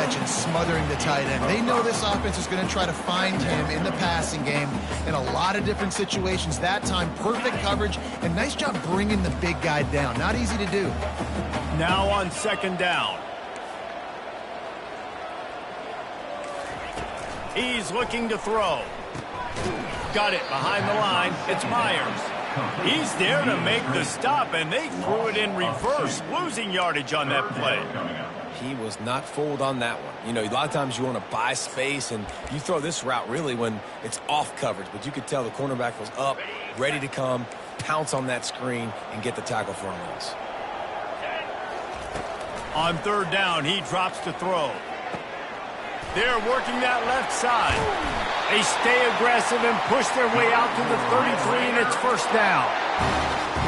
stretch and smothering the tight end. They know this offense is going to try to find him in the passing game in a lot of different situations. That time, perfect coverage, and nice job bringing the big guy down. Not easy to do. Now on second down. He's looking to throw. Got it behind the line. It's Myers. He's there to make the stop, and they threw it in reverse, losing yardage on that play. He was not fooled on that one. You know, a lot of times you want to buy space, and you throw this route really when it's off coverage. But you could tell the cornerback was up, ready to come, pounce on that screen, and get the tackle for a loss. On third down, he drops to throw. They're working that left side. They stay aggressive and push their way out to the 33, and it's first down.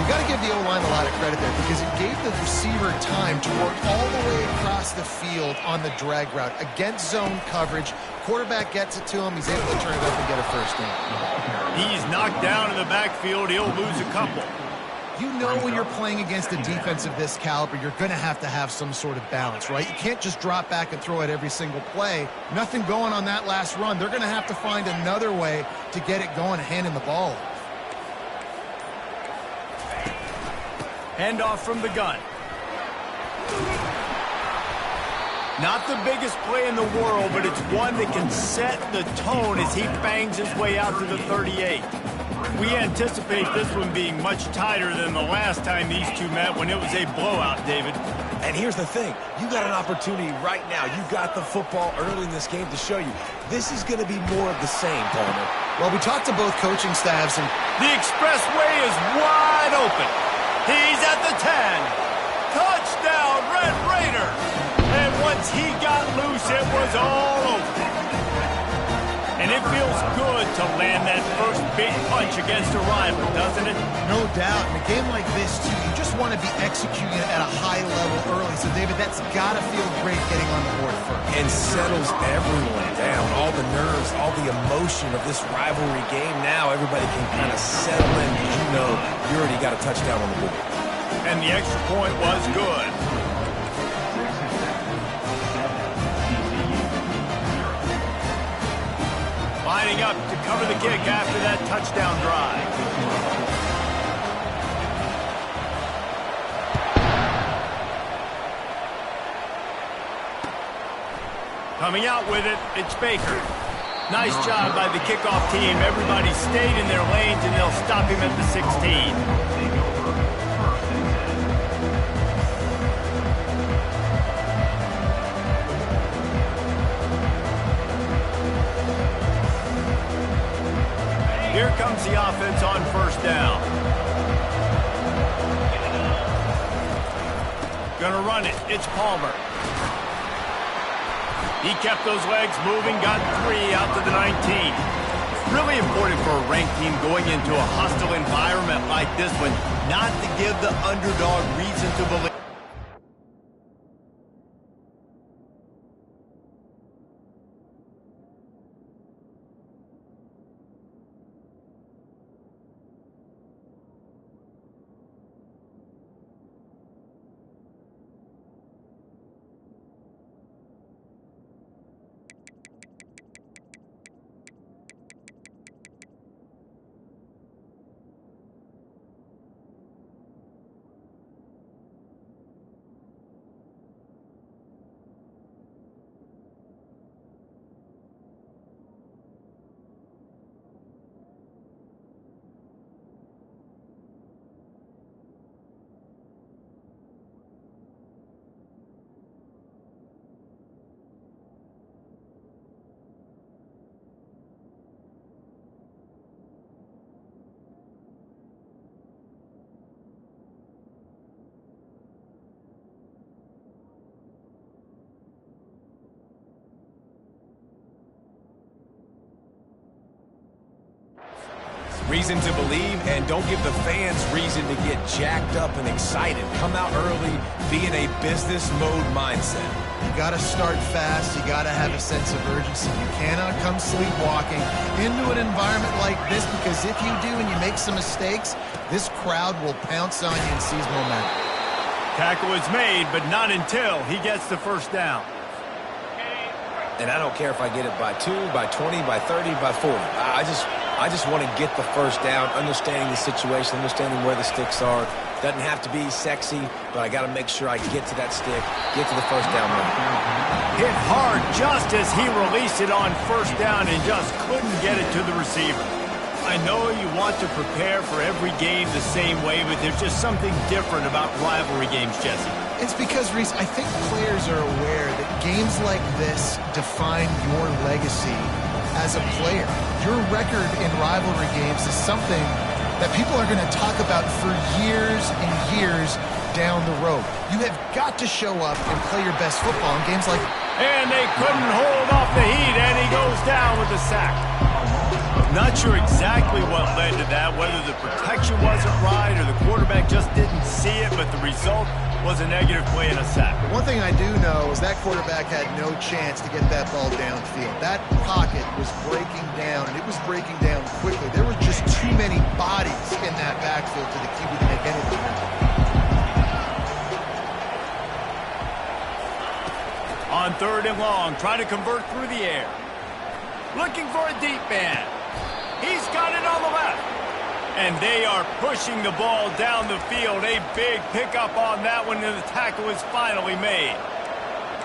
You've got to give the O-line a lot of credit there because it gave the receiver time to work all the way across the field on the drag route. Against zone coverage, quarterback gets it to him. He's able to turn it up and get a first down. He's knocked down in the backfield. He'll lose a couple. You know when you're playing against a defense of this caliber, you're going to have some sort of balance, right? You can't just drop back and throw it every single play. Nothing going on that last run. They're going to have to find another way to get it going and handing the ball off. Handoff from the gun. Not the biggest play in the world, but it's one that can set the tone as he bangs his way out to the 38. We anticipate this one being much tighter than the last time these two met when it was a blowout, David. And here's the thing. You got an opportunity right now. You got the football early in this game to show you. This is going to be more of the same, Palmer. Well, we talked to both coaching staffs, and the expressway is wide open. He's at the 10. Touchdown, Red Raiders. And once he got loose, it was all over. And it feels good to land that first big punch against a rival, doesn't it? No doubt. In a game like this, too, you just want to be executing it at a high level early. So, David, that's got to feel great getting on the board first. And settles everyone down. All the nerves, all the emotion of this rivalry game. Now everybody can kind of settle in because you know you already got a touchdown on the board. And the extra point was good. Lining up to cover the kick after that touchdown drive. Coming out with it, it's Baker. Nice job by the kickoff team. Everybody stayed in their lanes, and they'll stop him at the 16. Here comes the offense on first down. Gonna run it. It's Palmer. He kept those legs moving, got 3 out to the 19. Really important for a ranked team going into a hostile environment like this one, not to give the underdog reason to believe. Reason to believe, and don't give the fans reason to get jacked up and excited. Come out early, be in a business mode mindset. You got to start fast. You got to have a sense of urgency. You cannot come sleepwalking into an environment like this, because if you do and you make some mistakes, this crowd will pounce on you and seize momentum. Tackle is made, but not until he gets the first down. And I don't care if I get it by 2, by 20, by 30, by 40. I just want to get the first down, understanding the situation, understanding where the sticks are. Doesn't have to be sexy, but I got to make sure I get to that stick, get to the first down run. Hit hard just as he released it on first down and just couldn't get it to the receiver. I know you want to prepare for every game the same way, but there's just something different about rivalry games, Jesse. It's because, Reese, I think players are aware that games like this define your legacy as a player. Your record in rivalry games is something that people are going to talk about for years and years down the road. You have got to show up and play your best football in games like... And they couldn't hold off the heat, and he goes down with the sack. Not sure exactly what led to that, whether the protection wasn't right or the quarterback just didn't see it, but the result was a negative play and a sack. One thing I do know is that quarterback had no chance to get that ball downfield. That pocket was breaking down, and it was breaking down quickly. There were just too many bodies in that backfield for the QB to make anything happen. On 3rd and long, trying to convert through the air. Looking for a deep man. He's got it on the left. And they are pushing the ball down the field. A big pickup on that one, and the tackle is finally made.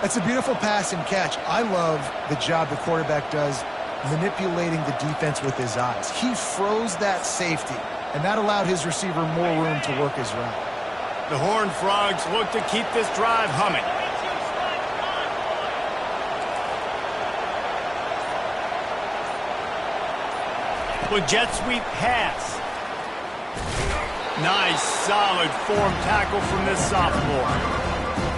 That's a beautiful pass and catch. I love the job the quarterback does manipulating the defense with his eyes. He froze that safety, and that allowed his receiver more room to work his route. The Horned Frogs look to keep this drive humming. With jet sweep pass. Nice, solid form tackle from this sophomore.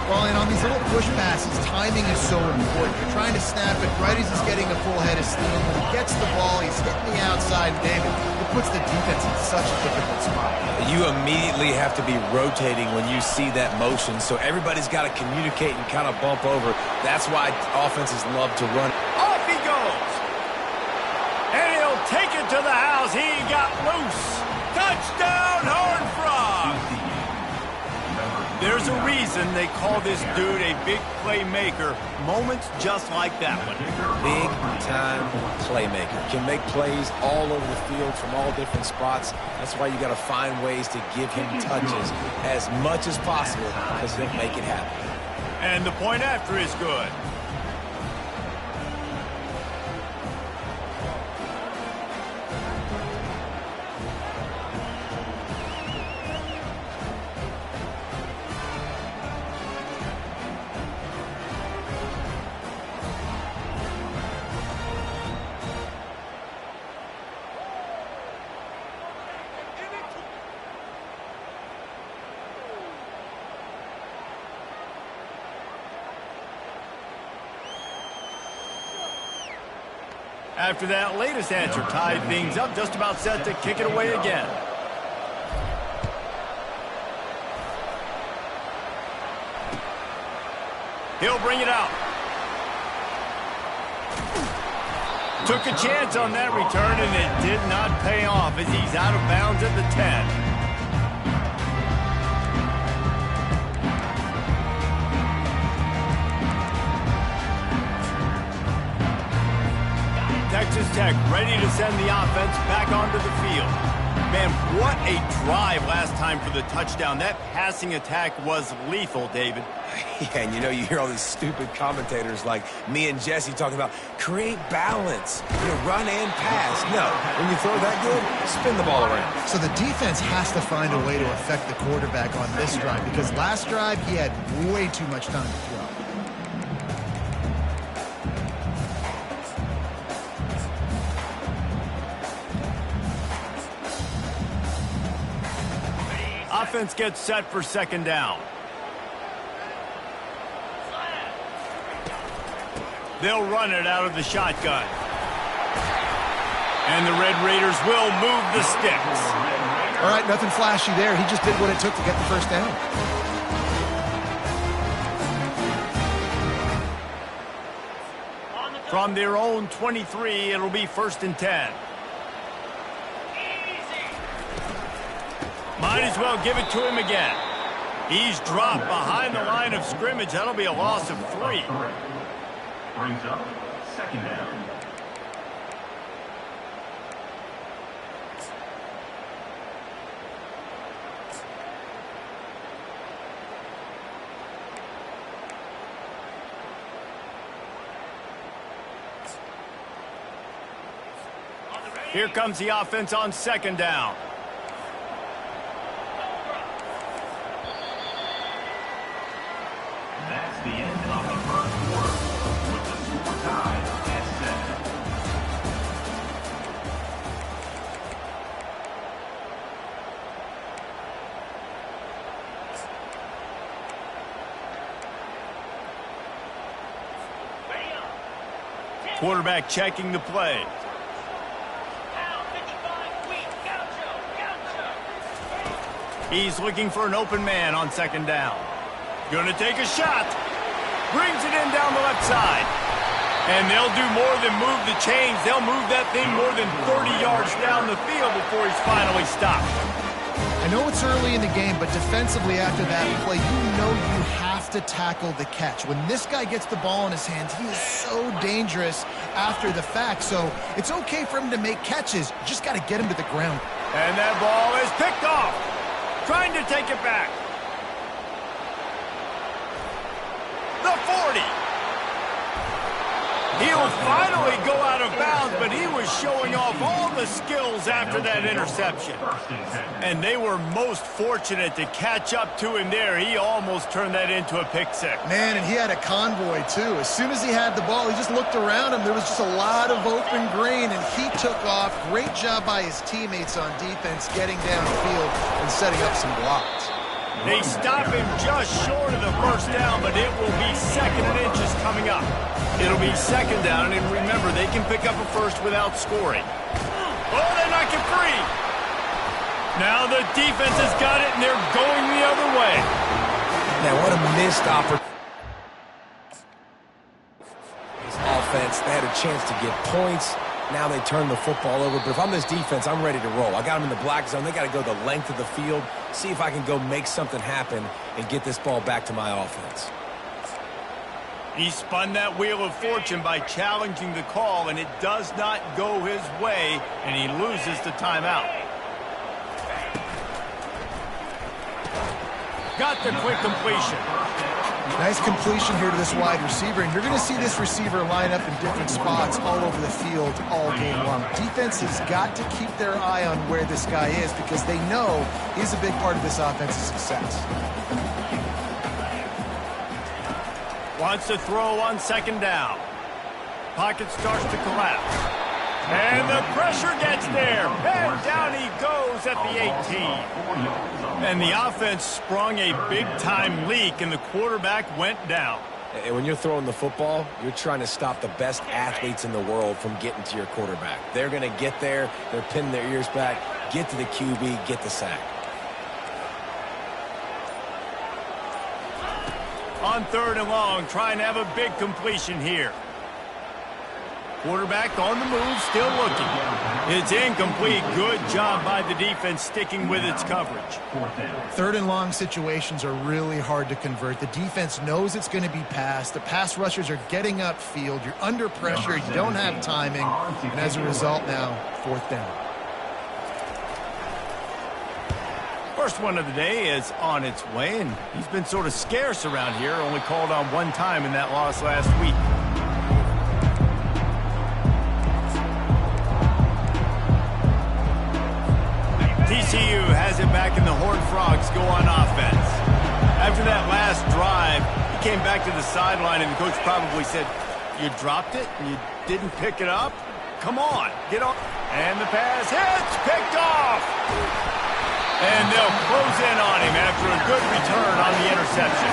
Well, and on these little push passes, timing is so important. You're trying to snap it right as he's getting a full head of steam. When he gets the ball, he's hitting the outside, David. It puts the defense in such a difficult spot. You immediately have to be rotating when you see that motion, so everybody's got to communicate and kind of bump over. That's why offenses love to run. Off he goes. And he'll take it to the house. He got loose. Touchdown, Horned Frogs! There's a reason they call this dude a big playmaker. Moments just like that one. Big-time playmaker. Can make plays all over the field from all different spots. That's why you got to find ways to give him touches as much as possible, because he'll make it happen. And the point after is good. After that latest answer tied things up, just about set to kick it away again. He'll bring it out. Took a chance on that return, and it did not pay off as he's out of bounds at the 10. Texas Tech ready to send the offense back onto the field. Man, what a drive last time for the touchdown. That passing attack was lethal, David. Yeah, and you hear all these stupid commentators like me and Jesse talking about create balance, run and pass. No, when you throw that good, spin the ball around. So the defense has to find a way to affect the quarterback on this drive, because last drive he had way too much time to throw. Offense gets set for second down. They'll run it out of the shotgun. And the Red Raiders will move the sticks. All right, nothing flashy there. He just did what it took to get the first down. From their own 23, it'll be 1st and 10. Might as well give it to him again. He's dropped behind the line of scrimmage. That'll be a loss of 3. Brings up second down. Here comes the offense on second down. That's the end of the first quarter, with the score tied at 7. Quarterback checking the play. He's looking for an open man on second down. Gonna take a shot. Brings it in down the left side. And they'll do more than move the chains. They'll move that thing more than 30 yards down the field before he's finally stopped. I know it's early in the game, but defensively after that play, you know you have to tackle the catch. When this guy gets the ball in his hands, he is so dangerous after the fact. So it's okay for him to make catches. You just got to get him to the ground. And that ball is picked off. Trying to take it back. The 40. He'll finally go out of bounds, but he was showing off all the skills after that interception. And they were most fortunate to catch up to him there. He almost turned that into a pick six. Man, and he had a convoy, too. As soon as he had the ball, he just looked around him. There was just a lot of open green, and he took off. Great job by his teammates on defense getting downfield and setting up some blocks. They stop him just short of the first down, but it will be 2nd and inches coming up. It'll be 2nd down, and remember, they can pick up a first without scoring. Oh, they knock it free. Now the defense has got it, and they're going the other way. Now, what a missed opportunity. This offense, they had a chance to get points. Now they turn the football over. But if I'm this defense, I'm ready to roll. I got them in the black zone. They got to go the length of the field, see if I can go make something happen and get this ball back to my offense. He spun that wheel of fortune by challenging the call, and it does not go his way, and he loses the timeout. Got the quick completion. Nice completion here to this wide receiver, and you're going to see this receiver line up in different spots all over the field all game long. Defense has got to keep their eye on where this guy is because they know he's a big part of this offense's success. Wants to throw on 2nd down. Pocket starts to collapse. And the pressure gets there. And down he goes at the 18. And the offense sprung a big-time leak, and the quarterback went down. And when you're throwing the football, you're trying to stop the best athletes in the world from getting to your quarterback. They're going to get there. They're pinning their ears back, get to the QB, get the sack. On 3rd and long, trying to have a big completion here. Quarterback on the move, still looking. It's incomplete. Good job by the defense sticking with its coverage. 3rd and long situations are really hard to convert. The defense knows it's going to be passed. The pass rushers are getting upfield. You're under pressure. You don't have timing. And as a result now, 4th down. First one of the day is on its way, and he's been sort of scarce around here. Only called on one time in that loss last week. TCU has it back, and the Horned Frogs go on offense. After that last drive, he came back to the sideline, and the coach probably said, "You dropped it and you didn't pick it up? Come on, get on." And the pass hits, picked off. And they'll close in on him after a good return on the interception.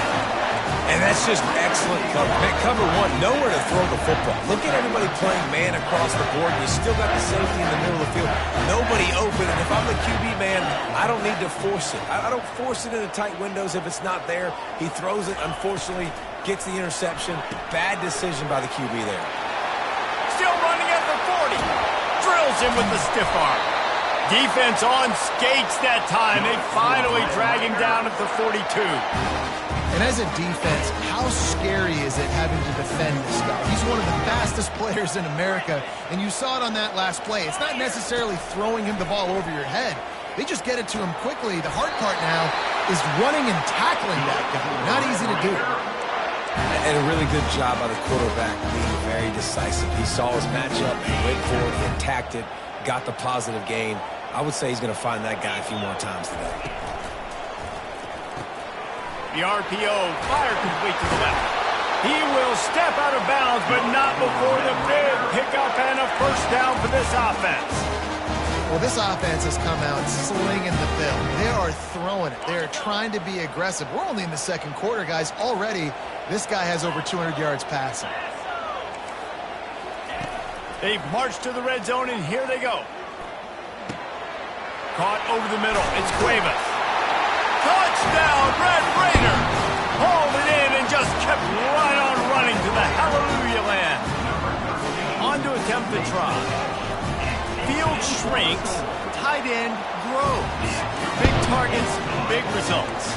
And that's just excellent cover. Man, cover one, nowhere to throw the football. Look at everybody playing man across the board. You still got the safety in the middle of the field. Nobody open. And if I'm the QB, man, I don't need to force it. I don't force it into tight windows if it's not there. He throws it, unfortunately, gets the interception. Bad decision by the QB there. Still running at the 40. Drills him with the stiff arm. Defense on skates that time. They finally drag him down at the 42. And as a defense, how scary is it having to defend this guy? He's one of the fastest players in America, and you saw it on that last play. It's not necessarily throwing him the ball over your head. They just get it to him quickly. The hard part now is running and tackling that guy. Not easy to do. And a really good job by the quarterback being very decisive. He saw his matchup, he went for it, he attacked it, got the positive gain. I would say he's going to find that guy a few more times today. The RPO, fire complete to the left. He will step out of bounds, but not before the big pickup and a first down for this offense. Well, this offense has come out slinging the bill. They are throwing it. They are trying to be aggressive. We're only in the second quarter, guys. Already, this guy has over 200 yards passing. They've marched to the red zone, and here they go. Caught over the middle. It's Cuevas. Touchdown, Red Raider! Hauled it in and just kept right on running to the hallelujah land. On to attempt the try. Field shrinks, tight end grows. Big targets, big results.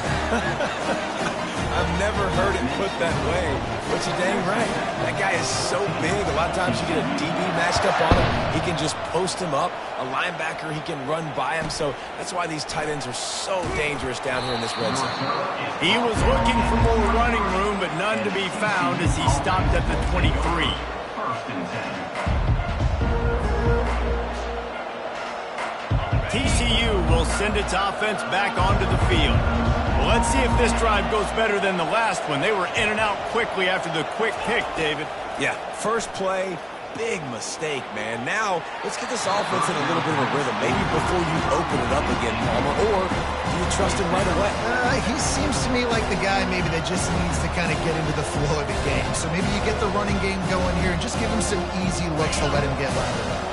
I've never heard it put that way, but you're dang right. That guy is so big. A lot of times you get a DB matched up on him. He can just post him up. A linebacker, he can run by him. So that's why these tight ends are so dangerous down here in this red zone. He was looking for more running room, but none to be found as he stopped at the 23. TCU will send its offense back onto the field. Well, let's see if this drive goes better than the last one. They were in and out quickly after the quick pick, David. Yeah, first play, big mistake, man. Now, let's get this offense in a little bit of a rhythm. Maybe before you open it up again, Palmer, or do you trust him right away? He seems to me like the guy maybe that just needs to kind of get into the flow of the game. So maybe you get the running game going here and just give him some easy looks to let him get lathered up.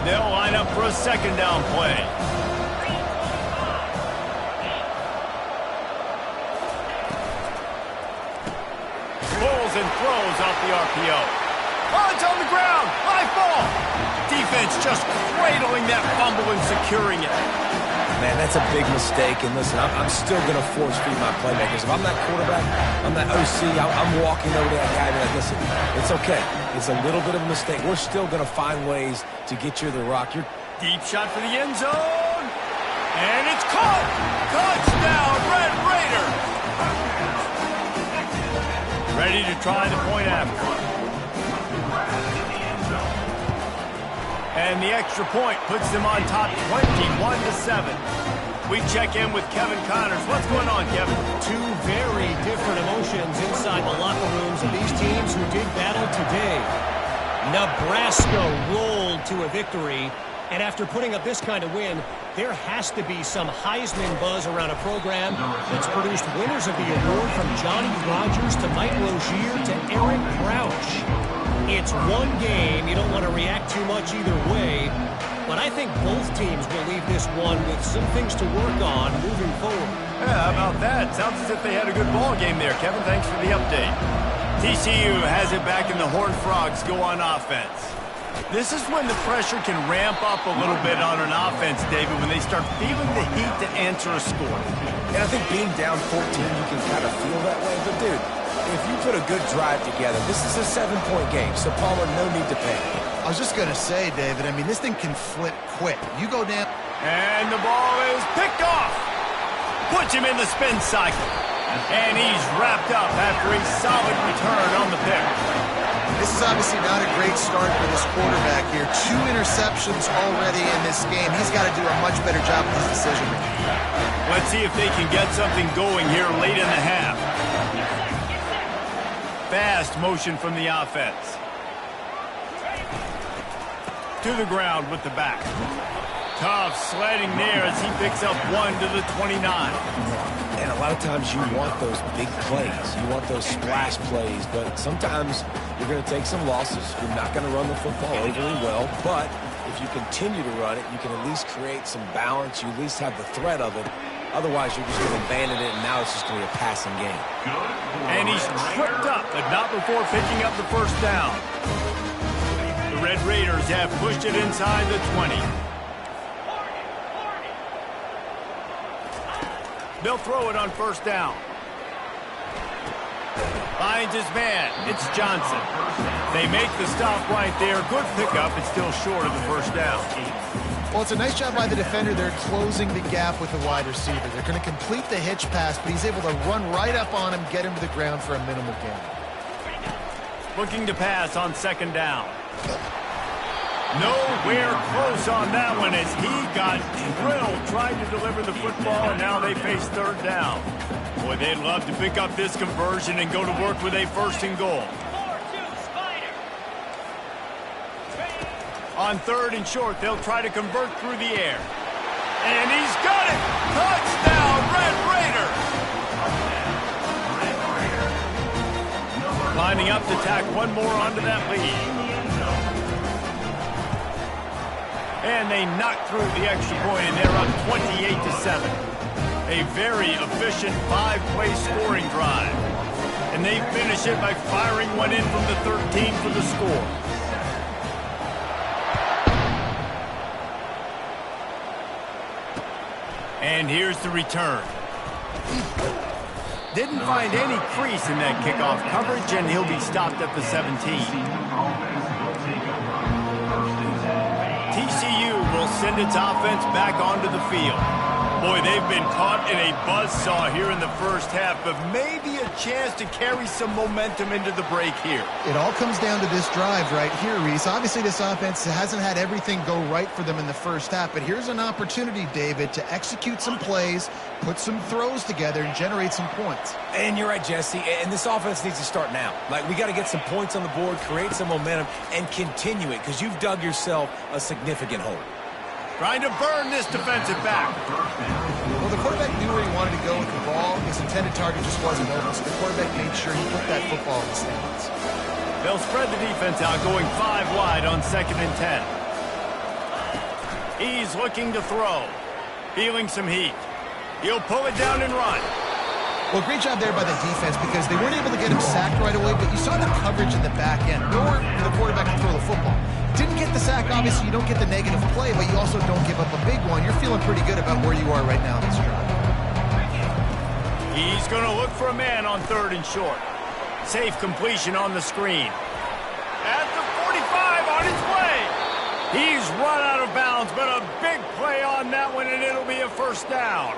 They'll line up for a second down play. Pulls and throws off the RPO. Oh, it's on the ground. High ball. Defense just cradling that fumble and securing it. Man, that's a big mistake. And listen, I'm still going to force feed my playmakers. If I'm that quarterback, I'm that OC, I'm walking over to that guy and be like, listen, it's okay. It's a little bit of a mistake. We're still going to find ways to get you the rock. Deep shot for the end zone. And it's caught. Touchdown, Red Raider. Ready to try the point after. And the extra point puts them on top 21-7. We check in with Kevin Connors. What's going on, Kevin? Two very different emotions inside the locker rooms of these teams who did battle today. Nebraska rolled to a victory, and after putting up this kind of win, there has to be some Heisman buzz around a program that's produced winners of the award from Johnny Rodgers to Mike Rozier to Eric Crouch. It's one game. You don't want to react too much either way, but I think both teams will leave this one with some things to work on moving forward. Yeah, how about that? Sounds as if they had a good ball game there, Kevin. Thanks for the update. TCU has it back, and the Horned Frogs go on offense. This is when the pressure can ramp up a little bit on an offense, David, when they start feeling the heat to answer a score. And I think being down 14, you can kind of feel that way. But, dude, if you put a good drive together, this is a 7-point game, so Palmer, no need to panic. I was just going to say, David, I mean, this thing can flip quick. You go down. And the ball is picked off. Puts him in the spin cycle. And he's wrapped up after a solid return on the pick. This is obviously not a great start for this quarterback here. 2 interceptions already in this game. He's got to do a much better job with his decision-making. Let's see if they can get something going here late in the half. Fast motion from the offense. To the ground with the back. Tough sledding there as he picks up 1 to the 29. And a lot of times you want those big plays. You want those splash plays. But sometimes you're going to take some losses. You're not going to run the football overly well. But if you continue to run it, you can at least create some balance. You at least have the threat of it. Otherwise, you're just going to abandon it, and now it's just going to be a passing game. And he's tripped up, but not before picking up the first down. The Red Raiders have pushed it inside the 20. They'll throw it on first down. Finds his man. It's Johnson. They make the stop right there. Good pickup. It's still short of the first down. Well, it's a nice job by the defender. They're closing the gap with the wide receiver. They're going to complete the hitch pass, but he's able to run right up on him, get him to the ground for a minimal gain. Looking to pass on second down. Nowhere close on that one as he got drilled trying to deliver the football, and now they face third down. Boy, they'd love to pick up this conversion and go to work with a first and goal. On third and short, they'll try to convert through the air. And he's got it! Touchdown, Red Raiders! Lining up to tack one more onto that lead. And they knock through the extra point, and they're up 28-7. A very efficient 5-play scoring drive. And they finish it by firing one in from the 13 for the score. And here's the return. Didn't find any crease in that kickoff coverage, and he'll be stopped at the 17. TCU will send its offense back onto the field. Boy, they've been caught in a buzzsaw here in the first half, but maybe a chance to carry some momentum into the break here. It all comes down to this drive right here, Reese. Obviously, this offense hasn't had everything go right for them in the first half, but here's an opportunity, David, to execute some plays, put some throws together, and generate some points. And you're right, Jesse, and this offense needs to start now. Like, we got to get some points on the board, create some momentum, and continue it, because you've dug yourself a significant hole. Trying to burn this defensive back. Well, the quarterback knew where he wanted to go with the ball. His intended target just wasn't open, so the quarterback made sure he put that football in the stands. They'll spread the defense out, going 5 wide on 2nd and 10. He's looking to throw. Feeling some heat. He'll pull it down and run. Well, great job there by the defense because they weren't able to get him sacked right away, but you saw the coverage in the back end. Nowhere for the quarterback to throw the football. Didn't get the sack, obviously you don't get the negative play, but you also don't give up a big one. You're feeling pretty good about where you are right now in this drive. He's going to look for a man on 3rd and short. Safe completion on the screen. At the 45 on his way. He's run out of bounds, but a big play on that one, and it'll be a first down.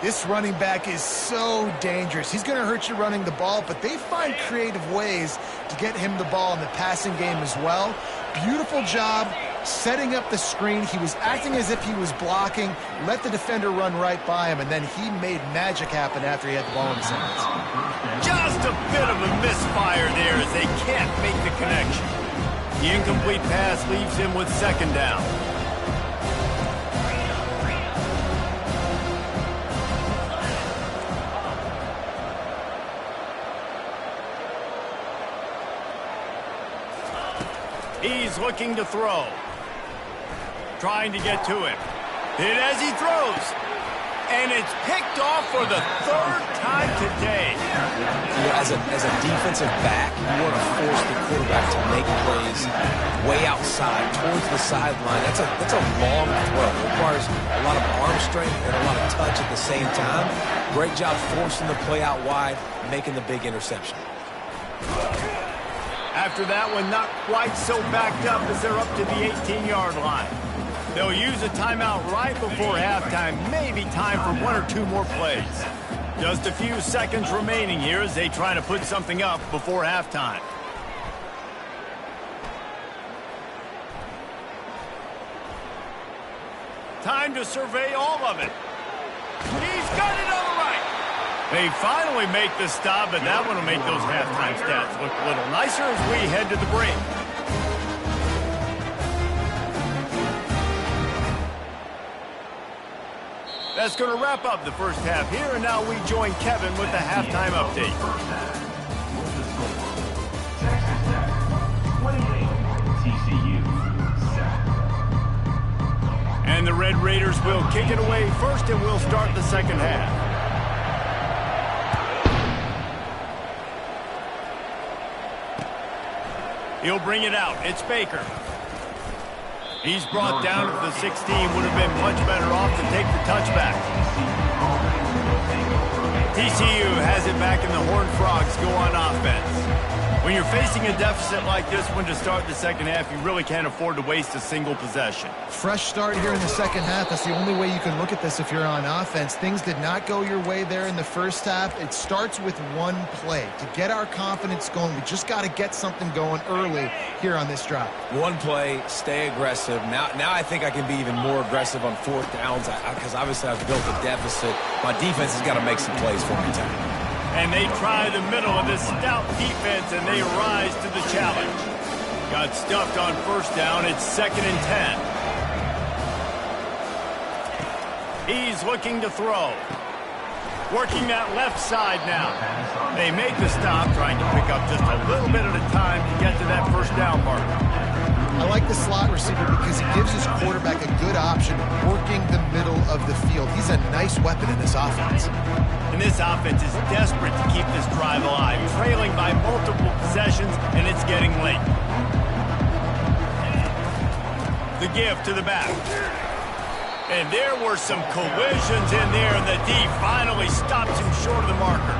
This running back is so dangerous. He's going to hurt you running the ball, but they find creative ways to get him the ball in the passing game as well. Beautiful job setting up the screen. He was acting as if he was blocking, let the defender run right by him, and then he made magic happen after he had the ball in his hands. Just a bit of a misfire there as they can't make the connection. The incomplete pass leaves him with 2nd down. He's looking to throw. Trying to get to him. Hit as he throws. And it's picked off for the 3rd time today. You know, as a defensive back, you want to force the quarterback to make plays way outside, towards the sideline. That's a long throw. It requires a lot of arm strength and a lot of touch at the same time. Great job forcing the play out wide, making the big interception. After that one, not quite so backed up as they're up to the 18-yard line. They'll use a timeout right before halftime, maybe time for 1 or 2 more plays. Just a few seconds remaining here as they try to put something up before halftime. Time to survey all of it. He's got it on the right. They finally make the stop, but that one will make those halftime stats look a little nicer as we head to the break. That's going to wrap up the first half here, and now we join Kevin with the halftime update. And the Red Raiders will kick it away first, and we'll start the second half. He'll bring it out. It's Baker. He's brought down to the 16. Would have been much better off to take the touchback. TCU has it back, and the Horned Frogs go on offense. When you're facing a deficit like this one to start the second half, you really can't afford to waste a single possession. Fresh start here in the second half. That's the only way you can look at this if you're on offense. Things did not go your way there in the first half. It starts with one play. To get our confidence going, we just got to get something going early here on this drive. One play, stay aggressive. Now I think I can be even more aggressive on fourth downs because obviously I've built a deficit. My defense has got to make some plays for me tonight. And they try the middle of this stout defense, and they rise to the challenge. Got stuffed on first down. It's 2nd and 10. He's looking to throw. Working that left side now. They make the stop, trying to pick up just a little bit at a time to get to that first down mark. I like the slot receiver because he gives his quarterback a good option working the middle of the field. He's a nice weapon in this offense. And this offense is desperate to keep this drive alive, trailing by multiple possessions, and it's getting late. The give to the back. And there were some collisions in there, and the D finally stops him short of the marker.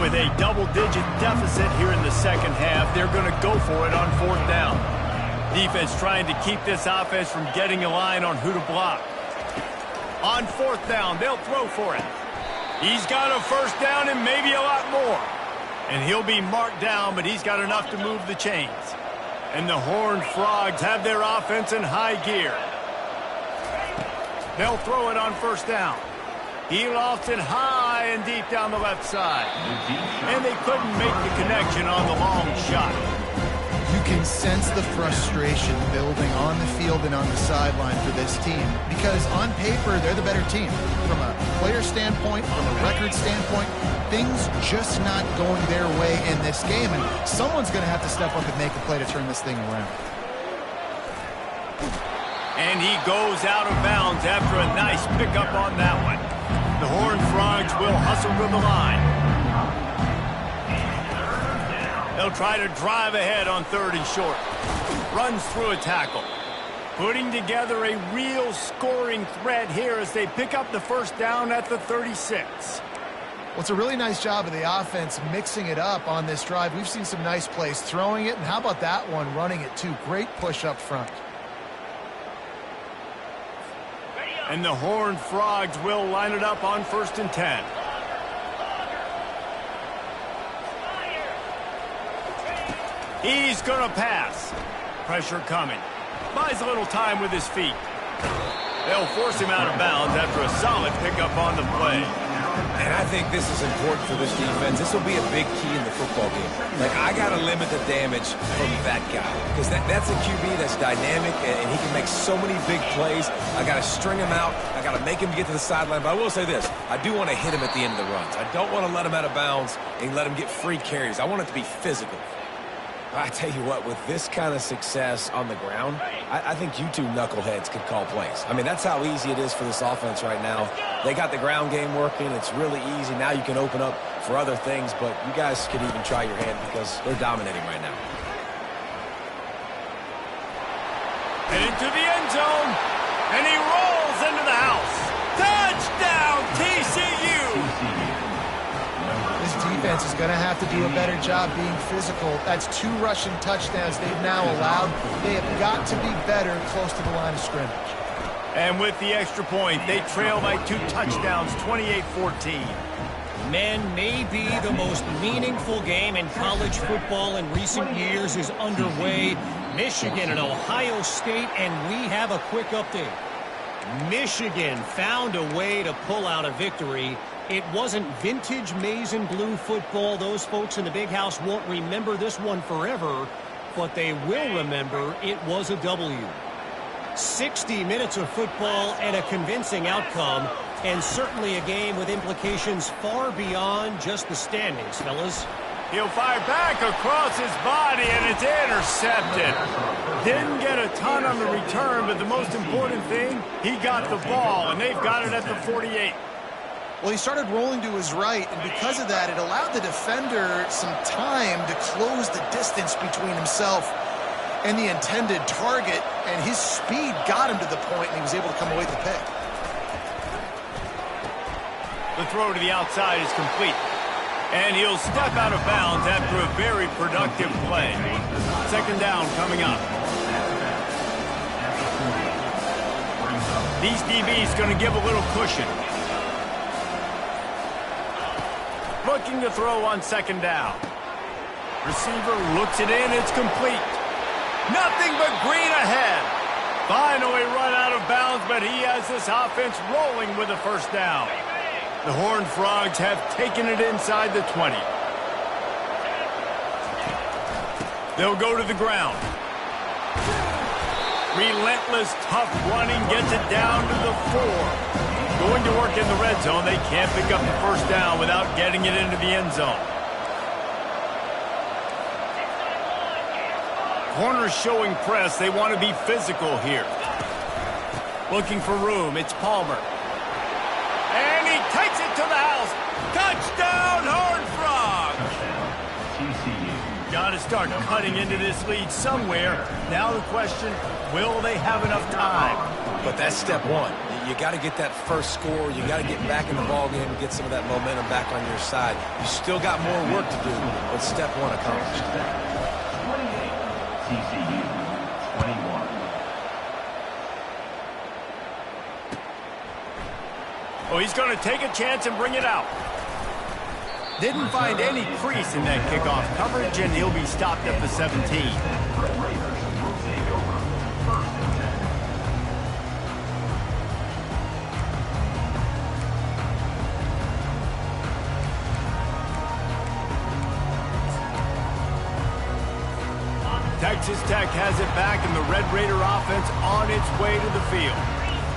With a double-digit deficit here in the second half, they're going to go for it on fourth down. Defense trying to keep this offense from getting a line on who to block. On fourth down, they'll throw for it. He's got a first down and maybe a lot more. And he'll be marked down, but he's got enough to move the chains. And the Horned Frogs have their offense in high gear. They'll throw it on first down. He lofts it high and deep down the left side. And they couldn't make the connection on the long shot. You can sense the frustration building on the field and on the sideline for this team because on paper, they're the better team. From a player standpoint, from a record standpoint, things just not going their way in this game, and someone's going to have to step up and make a play to turn this thing around. And he goes out of bounds after a nice pickup on that one. The Horned Frogs will hustle to the line. They'll try to drive ahead on 3rd and short. Runs through a tackle. Putting together a real scoring threat here as they pick up the first down at the 36. Well, it's a really nice job of the offense mixing it up on this drive. We've seen some nice plays throwing it, and how about that one running it too? Great push up front. And the Horned Frogs will line it up on 1st and 10. He's going to pass. Pressure coming. Buys a little time with his feet. They'll force him out of bounds after a solid pickup on the play. And I think this is important for this defense. This will be a big key in the football game. Like, I got to limit the damage from that guy because that's a QB that's dynamic, and he can make so many big plays. I got to string him out. I got to make him get to the sideline. But I will say this. I do want to hit him at the end of the runs. I don't want to let him out of bounds and let him get free carries. I want it to be physical. I tell you what, with this kind of success on the ground, I think you two knuckleheads could call plays. I mean, that's how easy it is for this offense right now. They got the ground game working. It's really easy. Now you can open up for other things, but you guys could even try your hand because they're dominating right now. And into the end zone, and he rolls into the house. Touchdown, TCU! This defense is going to have to do a better job being physical. That's 2 rushing touchdowns they've now allowed. They have got to be better close to the line of scrimmage. And with the extra point, they trail by 2 touchdowns, 28-14. Men, maybe the most meaningful game in college football in recent years is underway. Michigan and Ohio State, and we have a quick update. Michigan found a way to pull out a victory. It wasn't vintage maize and blue football. Those folks in the big house won't remember this one forever, but they will remember it was a W. 60 minutes of football and a convincing outcome, and certainly a game with implications far beyond just the standings, fellas. He'll fire back across his body, and it's intercepted. Didn't get a ton on the return, but the most important thing, he got the ball, and they've got it at the 48. Well, he started rolling to his right, and because of that, it allowed the defender some time to close the distance between himself and the intended target, and his speed got him to the point, and he was able to come away with the pick. The throw to the outside is complete. And he'll step out of bounds after a very productive play. Second down coming up. These DBs going to give a little cushion. Looking to throw on second down. Receiver looks it in. It's complete. Nothing but green ahead. Finally run out of bounds, but he has this offense rolling with a first down. The Horned Frogs have taken it inside the 20. They'll go to the ground. Relentless, tough running gets it down to the 4. Going to work in the red zone. They can't pick up the first down without getting it into the end zone. Corners showing press. They want to be physical here. Looking for room. It's Palmer. And he takes it to the house. Touchdown, Horned Frogs! Got to start cutting into this lead somewhere. Now the question, will they have enough time? But that's step one. You got to get that first score. You got to get back in the ballgame and get some of that momentum back on your side. You still got more work to do, but step one accomplished. 28, TCU, 21. Oh, he's going to take a chance and bring it out. Didn't find any crease in that kickoff coverage, and he'll be stopped at the 17. Texas Tech has it back, and the Red Raider offense on its way to the field.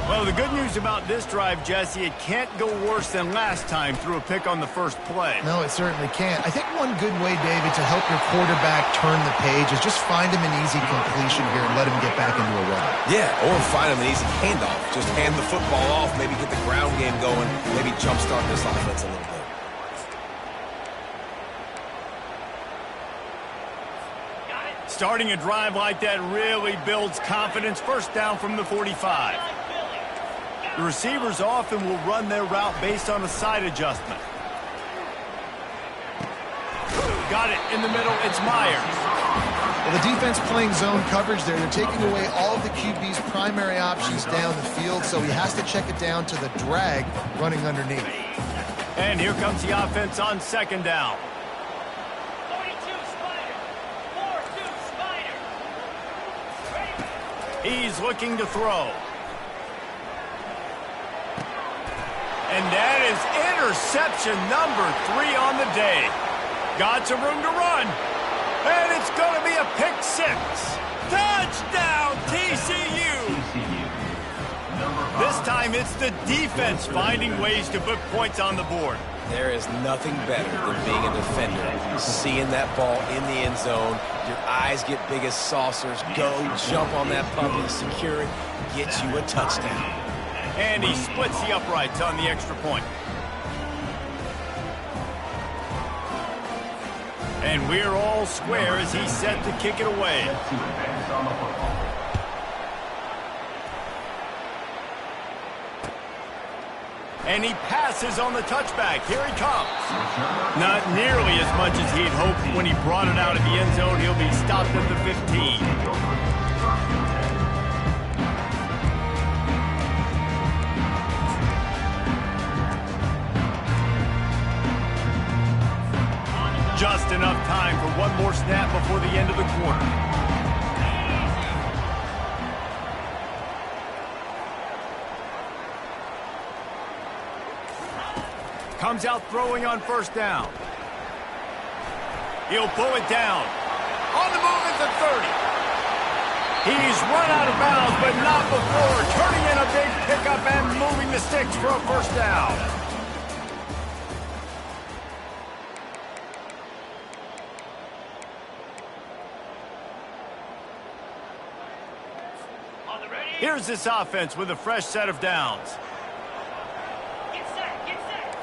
Well, the good news about this drive, Jesse, it can't go worse than last time through a pick on the first play. No, it certainly can't. I think one good way, David, to help your quarterback turn the page is just find him an easy completion here and let him get back into a run. Yeah, or find him an easy handoff. Just hand the football off, maybe get the ground game going, maybe jumpstart this offense a little bit. Starting a drive like that really builds confidence. First down from the 45. The receivers often will run their route based on a side adjustment. Got it in the middle. It's Myers. Well, the defense playing zone coverage there. They're taking away all of the QB's primary options down the field, so he has to check it down to the drag running underneath. And here comes the offense on second down. 42 Spider. 4-2 Spider. He's looking to throw. And that is interception number 3 on the day. Got some room to run. And it's going to be a pick 6. Touchdown, TCU. This time it's the defense finding ways to put points on the board. There is nothing better than being a defender. Seeing that ball in the end zone, your eyes get big as saucers. Go, jump on that puppy, secure it, get you a touchdown. And he splits the uprights on the extra point. And we're all square as he's set to kick it away. And he passes on the touchback. Here he comes. Not nearly as much as he'd hoped when he brought it out of the end zone. He'll be stopped at the 15. Just enough time for one more snap before the end of the quarter. Comes out throwing on first down. He'll pull it down. On the move at the 30. He's run out of bounds, but not before turning in a big pickup and moving the sticks for a first down. Here's this offense with a fresh set of downs. Get set, get set.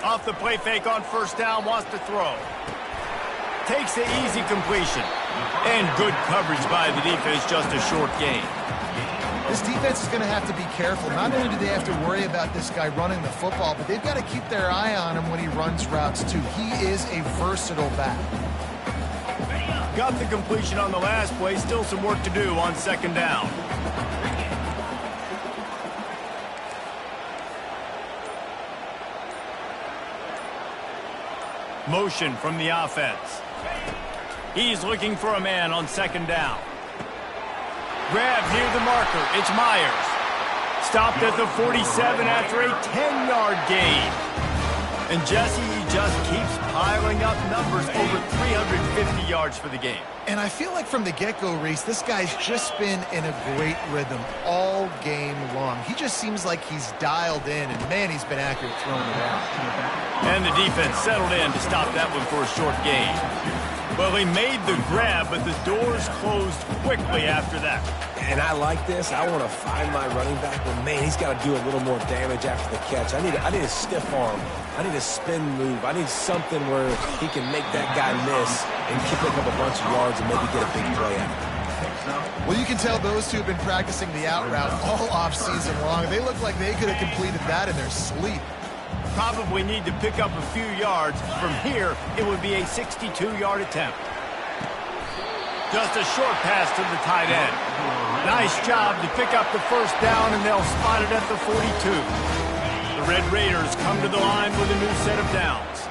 Off the play fake on first down, wants to throw. Takes the easy completion. And good coverage by the defense, just a short gain. This defense is going to have to be careful. Not only do they have to worry about this guy running the football, but they've got to keep their eye on him when he runs routes, too. He is a versatile back. Got the completion on the last play. Still some work to do on second down. Motion from the offense. He's looking for a man on second down. Grab near the marker. It's Myers. Stopped at the 47 after a 10-yard gain. And Jesse, he just keeps piling up numbers, over 350 yards for the game. And I feel like from the get-go, Reese, this guy's just been in a great rhythm all game long. He just seems like he's dialed in, and man, he's been accurate throwing it out. And the defense settled in to stop that one for a short gain. Well, he made the grab, but the doors closed quickly after that. And I like this. I want to find my running back, but man, he's got to do a little more damage after the catch. I need a stiff arm. I need a spin move. I need something where he can make that guy miss and pick up a bunch of yards and maybe get a big play out of it. Well, you can tell those two have been practicing the out route all off-season long. They look like they could have completed that in their sleep. Probably need to pick up a few yards. From here, it would be a 62-yard attempt. Just a short pass to the tight end. Nice job to pick up the first down, and they'll spot it at the 42. The Red Raiders come to the line with a new set of downs.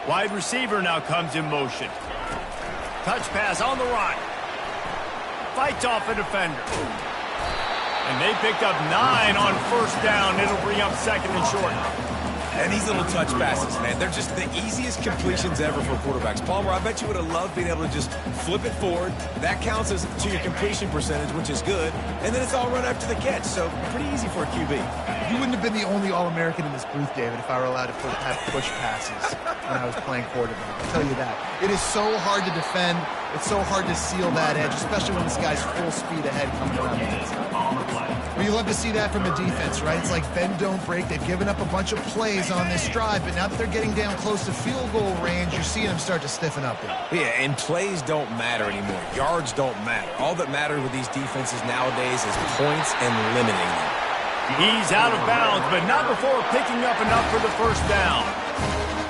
Wide receiver now comes in motion. Touch pass on the right. Fights off a defender. And they picked up 9 on first down. It'll bring up second and short. And these little touch passes, man, they're just the easiest completions ever for quarterbacks. Palmer, I bet you would have loved being able to just flip it forward. That counts as to your completion percentage, which is good. And then it's all run after the catch, so pretty easy for a QB. You wouldn't have been the only All-American in this booth, David, if I were allowed to have push passes when I was playing quarterback. I'll tell you that. It is so hard to defend. It's so hard to seal that edge, especially when this guy's full speed ahead coming around the inside. Well, you love to see that from the defense, right? It's like bend, don't break. They've given up a bunch of plays on this drive, but now that they're getting down close to field goal range, you're seeing them start to stiffen up there. Yeah, and plays don't matter anymore. Yards don't matter. All that matters with these defenses nowadays is points and limiting them. He's out of bounds, but not before picking up enough for the first down.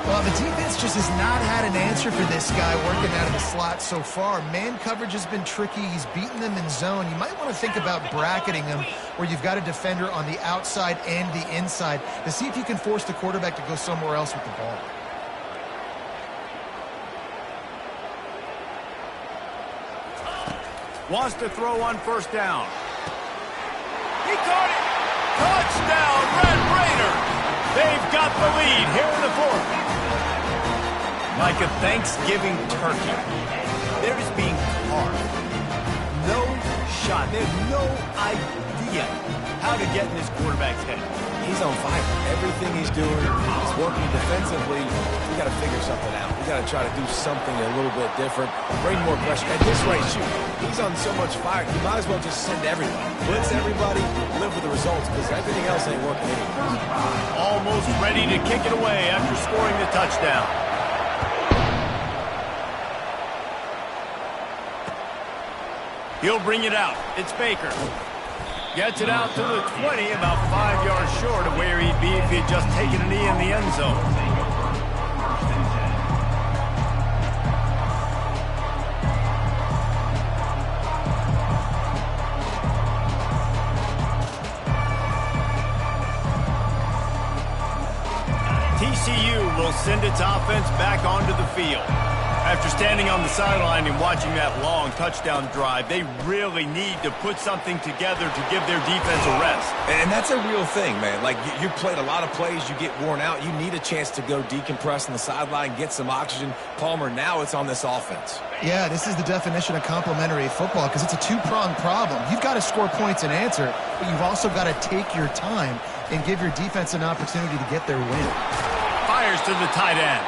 Well, the defense just has not had an answer for this guy working out of the slot so far. Man coverage has been tricky. He's beaten them in zone. You might want to think about bracketing him where you've got a defender on the outside and the inside to see if you can force the quarterback to go somewhere else with the ball. Wants to throw on first down. He caught it. Touchdown, Red Raiders. They've got the lead here in the fourth. Like a Thanksgiving turkey, they're just being carved. No shot. They have no idea how to get in this quarterback's head. He's on fire. Everything he's doing is working defensively. We got to figure something out. We got to try to do something a little bit different. Bring more pressure. At this rate, shoot, he's on so much fire. You might as well just send everybody. Blitz everybody, live with the results, because everything else ain't working anymore. Almost ready to kick it away after scoring the touchdown. He'll bring it out. It's Baker. Gets it out to the 20, about 5 yards short of where he'd be if he'd just taken a knee in the end zone. TCU will send its offense back onto the field. After standing on the sideline and watching that long touchdown drive, they really need to put something together to give their defense a rest. And that's a real thing, man. Like, you played a lot of plays, you get worn out, you need a chance to go decompress on the sideline, get some oxygen. Palmer, now it's on this offense. Yeah, this is the definition of complementary football because it's a two-pronged problem. You've got to score points and answer, but you've also got to take your time and give your defense an opportunity to get their win. Fires to the tight end.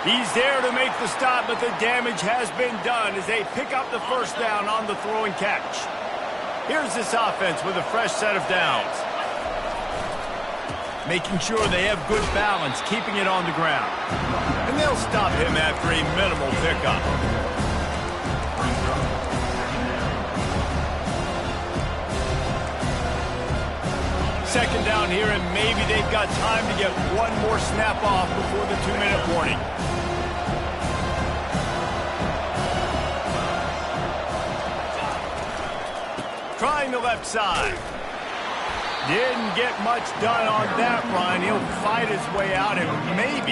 He's there to make the stop, but the damage has been done as they pick up the first down on the throw and catch. Here's this offense with a fresh set of downs. Making sure they have good balance, keeping it on the ground. And they'll stop him after a minimal pickup. Second down here, and maybe they've got time to get one more snap off before the 2-minute warning. Trying the left side. Didn't get much done on that run. He'll fight his way out and maybe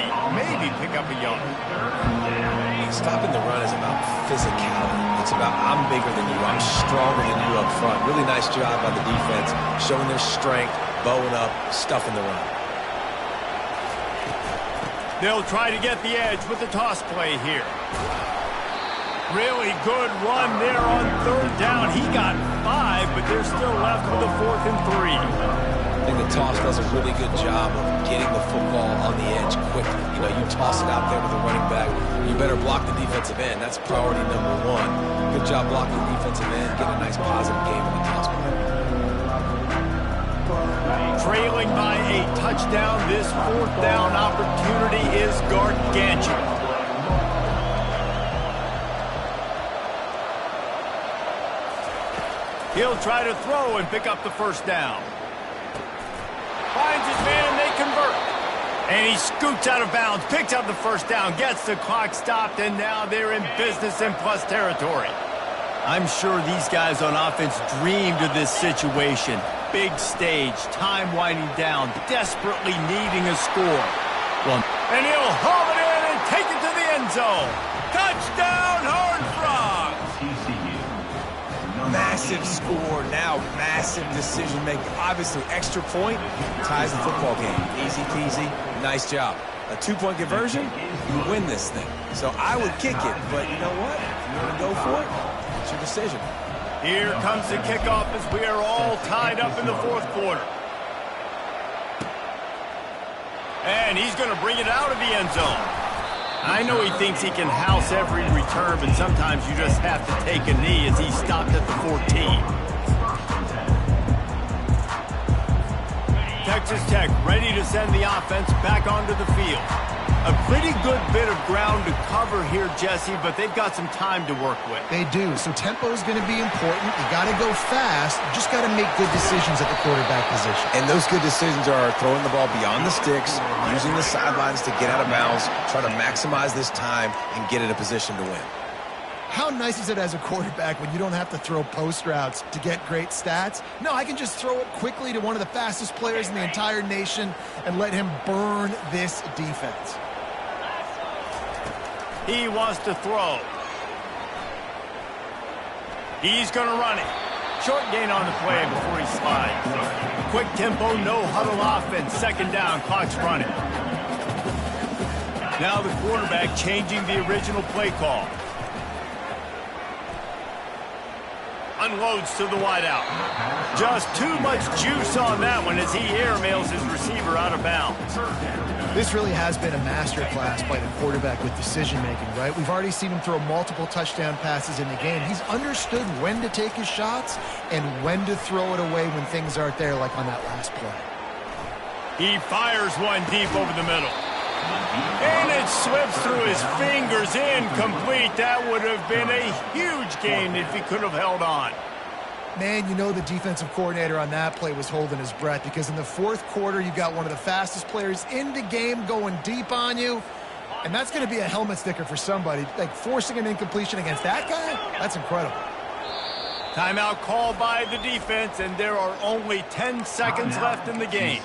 pick up a yard. Stopping the run is about physicality. It's about I'm bigger than you, I'm stronger than you up front. Really nice job by the defense, showing their strength, bowing up, stuffing the run. They'll try to get the edge with the toss play here. Really good run there on third down. He got 5, but they're still left with a 4th and 3. I think the toss does a really good job of getting the football on the edge quickly. You know, you toss it out there with a running back, you better block the defensive end. That's priority number 1. Good job blocking the defensive end, get a nice positive game in the toss play. Trailing by a touchdown, this 4th down opportunity is gargantuan. He'll try to throw and pick up the first down. Finds his man, they convert. And he scoots out of bounds, picks up the first down, gets the clock stopped, and now they're in business in plus territory. I'm sure these guys on offense dreamed of this situation. Big stage, time winding down, desperately needing a score. And he'll haul it in and take it to the end zone. Touchdown, Horned Frogs! Massive score, now massive decision-making. Obviously, extra point ties the football game. Easy peasy, nice job. A 2-point conversion, you win this thing. So I would kick it, but you know what? If you want to go for it, it's your decision. Here comes the kickoff as we are all tied up in the 4th quarter. And he's going to bring it out of the end zone. I know he thinks he can house every return, but sometimes you just have to take a knee as he stopped at the 14. Texas Tech ready to send the offense back onto the field. A pretty good bit of ground to cover here, Jesse, but they've got some time to work with. They do, so tempo is going to be important. You got to go fast. You just got to make good decisions at the quarterback position. And those good decisions are throwing the ball beyond the sticks, using the sidelines to get out of bounds, trying to maximize this time and get in a position to win. How nice is it as a quarterback when you don't have to throw post routes to get great stats? No, I can just throw it quickly to one of the fastest players in the entire nation and let him burn this defense. He wants to throw. He's going to run it. Short gain on the play before he slides. Quick tempo, no huddle offense. Second down, clock's running. Now the quarterback changing the original play call. Unloads to the wideout. Just too much juice on that one as he airmails his receiver out of bounds. This really has been a masterclass by the quarterback with decision-making, right? We've already seen him throw multiple touchdown passes in the game. He's understood when to take his shots and when to throw it away when things aren't there, like on that last play. He fires one deep over the middle. And it slips through his fingers, incomplete. That would have been a huge gain if he could have held on. Man, you know the defensive coordinator on that play was holding his breath because in the 4th quarter, you've got one of the fastest players in the game going deep on you. And that's going to be a helmet sticker for somebody. Like forcing an incompletion against that guy, that's incredible. Timeout called by the defense, and there are only 10 seconds left in the game.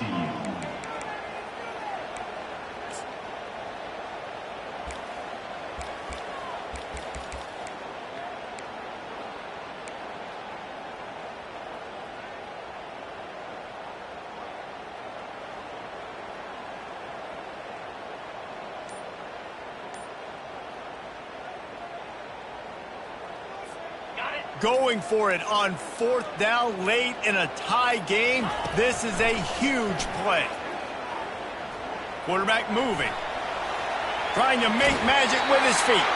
Going for it on 4th down late in a tie game. This is a huge play. Quarterback moving. Trying to make magic with his feet.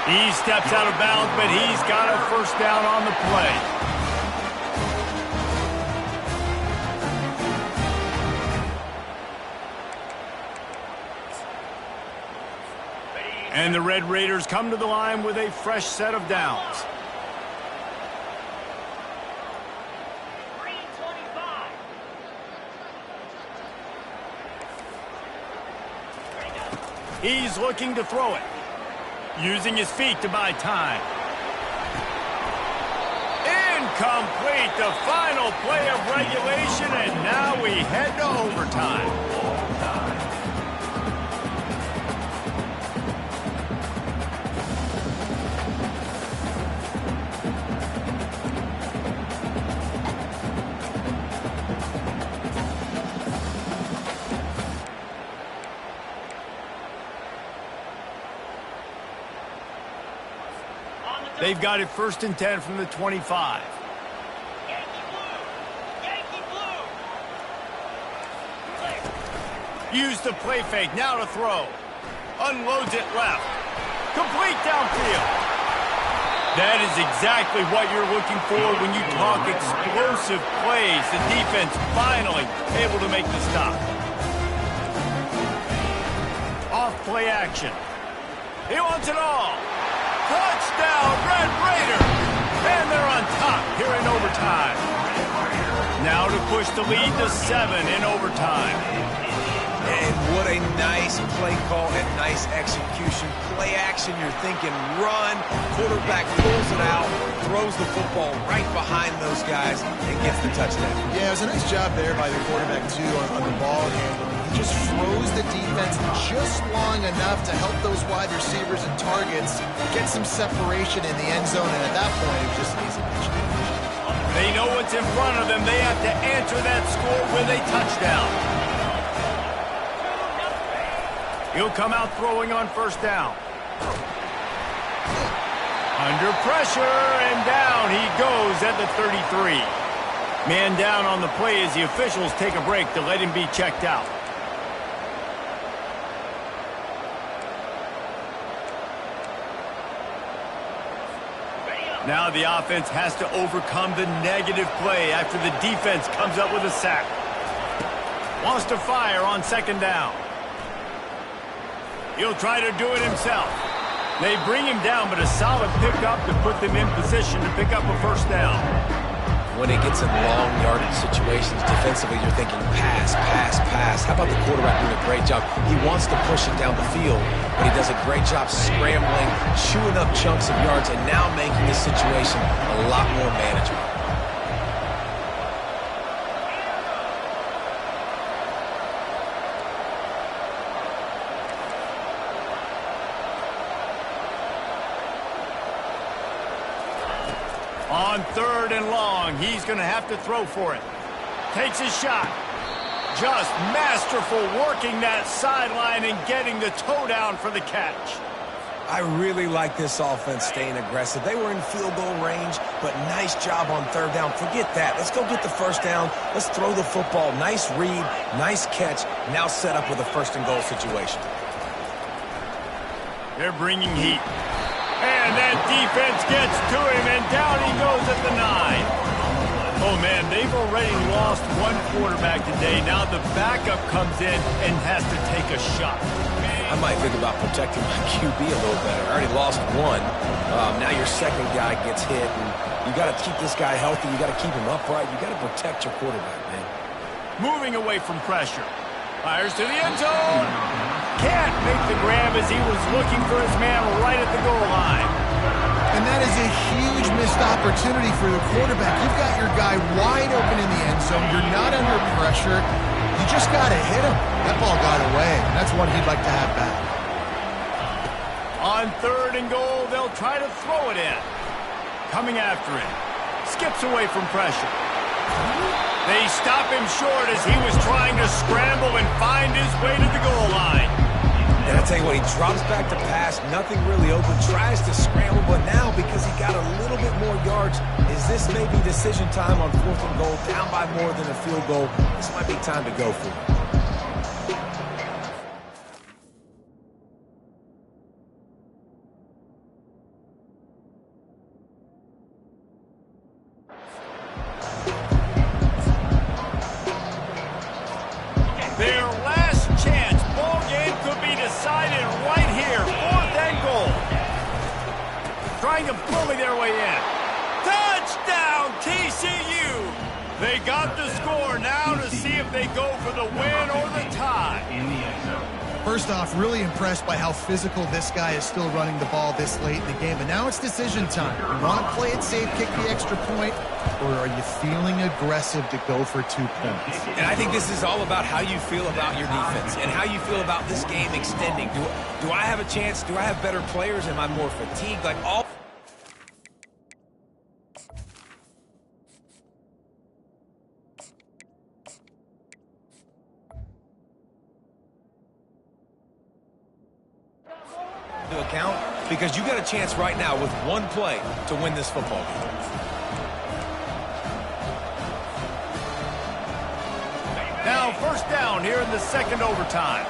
He steps out of bounds, but he's got a first down on the play. And the Red Raiders come to the line with a fresh set of downs. 3:25. He's looking to throw it, using his feet to buy time. Incomplete, the final play of regulation, and now we head to overtime. They've got it 1st and 10 from the 25. Yankee blue. Yankee blue. Use the play fake, now to throw. Unloads it left. Complete downfield. That is exactly what you're looking for when you talk explosive plays. The defense finally able to make the stop. Off play action. He wants it all. Touchdown, Red Raiders! And they're on top here in overtime. Now to push the lead to 7 in overtime. And what a nice play call and nice execution. Play action, you're thinking run. Quarterback pulls it out, throws the football right behind those guys, and gets the touchdown. Yeah, it was a nice job there by the quarterback, too, on the ball handling. He just froze the defense just long enough to help those wide receivers and targets get some separation in the end zone, and at that point, it was just an easy pitch. They know what's in front of them. They have to answer that score with a touchdown. He'll come out throwing on 1st down. Under pressure, and down he goes at the 33. Man down on the play as the officials take a break to let him be checked out. Now the offense has to overcome the negative play after the defense comes up with a sack. Wants to fire on 2nd down. He'll try to do it himself. They bring him down, but a solid pickup to put them in position to pick up a 1st down. When it gets in long yardage situations, defensively, you're thinking pass, pass, pass. How about the quarterback doing a great job? He wants to push it down the field, but he does a great job scrambling, chewing up chunks of yards, and now making the situation a lot more manageable. On 3rd and long, he's going to have to throw for it. Takes his shot. Just masterful working that sideline and getting the toe down for the catch. I really like this offense staying aggressive. They were in field goal range, but nice job on 3rd down. Forget that. Let's go get the 1st down. Let's throw the football. Nice read, nice catch. Now set up with a 1st and goal situation. They're bringing heat. And that defense gets to him, and down he goes at the 9. Oh, man, they've already lost one quarterback today. Now the backup comes in and has to take a shot. I might think about protecting my QB a little better. I already lost one. Now your 2nd guy gets hit, and you got to keep this guy healthy. You got to keep him upright. You got to protect your quarterback, man. Moving away from pressure. Fires to the end zone. Can't make the grab as he was looking for his man right at the goal line. And that is a huge missed opportunity for the quarterback. You've got your guy wide open in the end zone. You're not under pressure. You just got to hit him. That ball got away, and that's what he'd like to have back. On 3rd and goal, they'll try to throw it in. Coming after him. Skips away from pressure. They stop him short as he was trying to scramble and find his way to the goal line. And I tell you what, he drops back to pass, nothing really open, tries to scramble, but now because he got a little bit more yards, is this maybe decision time on 4th and goal, down by more than a field goal? This might be time to go for it. Their last chance. Ball game could be decided right here. 4th and trying to bully their way in. Touchdown, TCU! They got the score now to see if they go for the win or the tie. In the end zone. First off, really impressed by how physical this guy is still running the ball this late in the game. But now it's decision time. You want to play it safe, kick the extra point, or are you feeling aggressive to go for 2 points? And I think this is all about how you feel about your defense and how you feel about this game extending. Do I have a chance? Do I have better players? Am I more fatigued? Like all... to account, because you got a chance right now with one play to win this football game. Now first down here in the second overtime.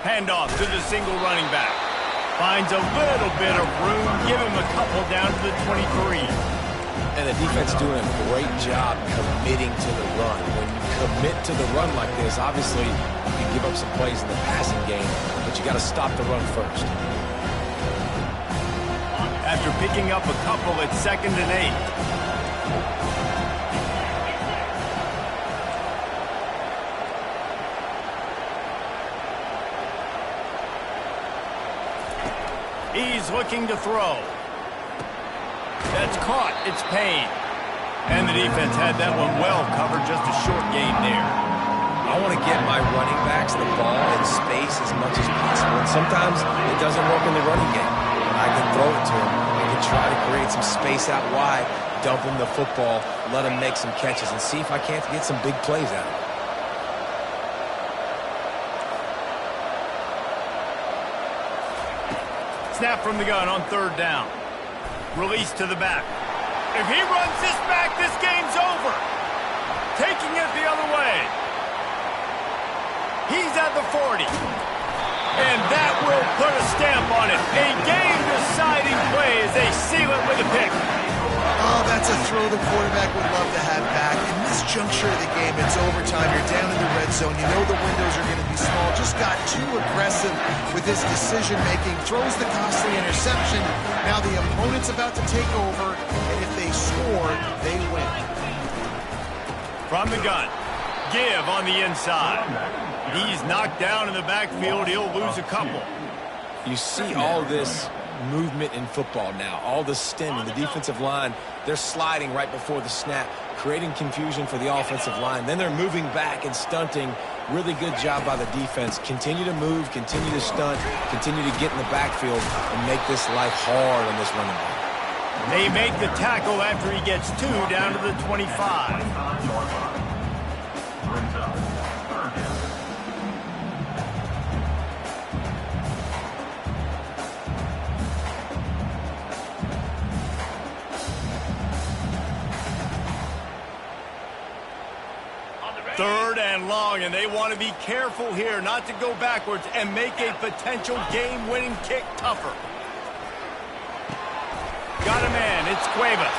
Handoff to the single running back. Finds a little bit of room. Give him a couple down to the 23. And the defense doing a great job committing to the run. When you commit to the run like this, obviously you can give up some plays in the passing game, but you got to stop the run first. After picking up a couple at 2nd and 8. He's looking to throw. That's caught. It's Payne. And the defense had that one well covered. Just a short gain there. I want to get my running backs the ball in space as much as possible. And sometimes it doesn't work in the running game. I can throw it to him. I can try to create some space out wide, dump him the football, let him make some catches, and see if I can't get some big plays out of it. Snap from the gun on 3rd down. Release to the back. If he runs this back, this game's over. Taking it the other way. He's at the 40. And that will put a stamp on it. A game-deciding play as they seal it with a pick. Oh, that's a throw the quarterback would love to have back. In this juncture of the game, it's overtime. You're down in the red zone. You know the windows are going to be small. Just got too aggressive with his decision-making. Throws the costly interception. Now the opponent's about to take over, and if they score, they win. From the gun. Give on the inside. He's knocked down in the backfield. He'll lose a couple. You see all this movement in football now, all the stemming, the defensive line, they're sliding right before the snap, creating confusion for the offensive line. Then they're moving back and stunting. Really good job by the defense. Continue to move, continue to stunt, continue to get in the backfield and make this life hard on this running back. They make the tackle after he gets 2 down to the 25. Brings up 3rd down. Third and long, and they want to be careful here not to go backwards and make a potential game-winning kick tougher. Got a man. It's Cuevas.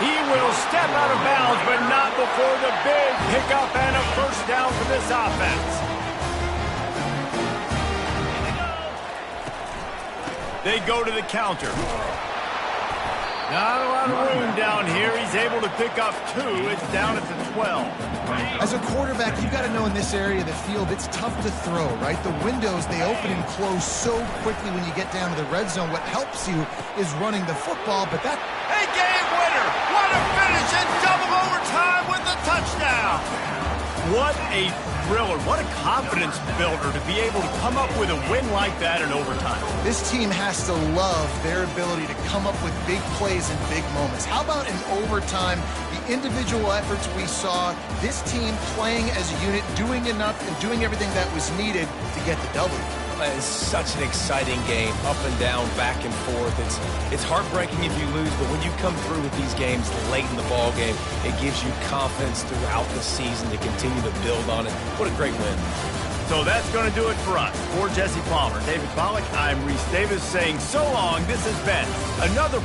He will step out of bounds, but not before the big pickup and a first down for this offense. They go to the counter. Not a lot of room down here. He's able to pick up 2. It's down at the 12. As a quarterback, you've got to know in this area of the field, it's tough to throw, right? The windows, they open and close so quickly when you get down to the red zone. What helps you is running the football, but that... A game winner! What a finish in double overtime with the touchdown! What a thriller. What a confidence builder to be able to come up with a win like that in overtime. This team has to love their ability to come up with big plays in big moments. How about in overtime, the individual efforts we saw, this team playing as a unit, doing enough and doing everything that was needed to get the W. It's such an exciting game, up and down, back and forth. It's heartbreaking if you lose, but when you come through with these games late in the ball game, it gives you confidence throughout the season to continue to build on it. What a great win. So that's going to do it for us. For Jesse Palmer, David Pollack, I'm Reese Davis saying so long. This has been another...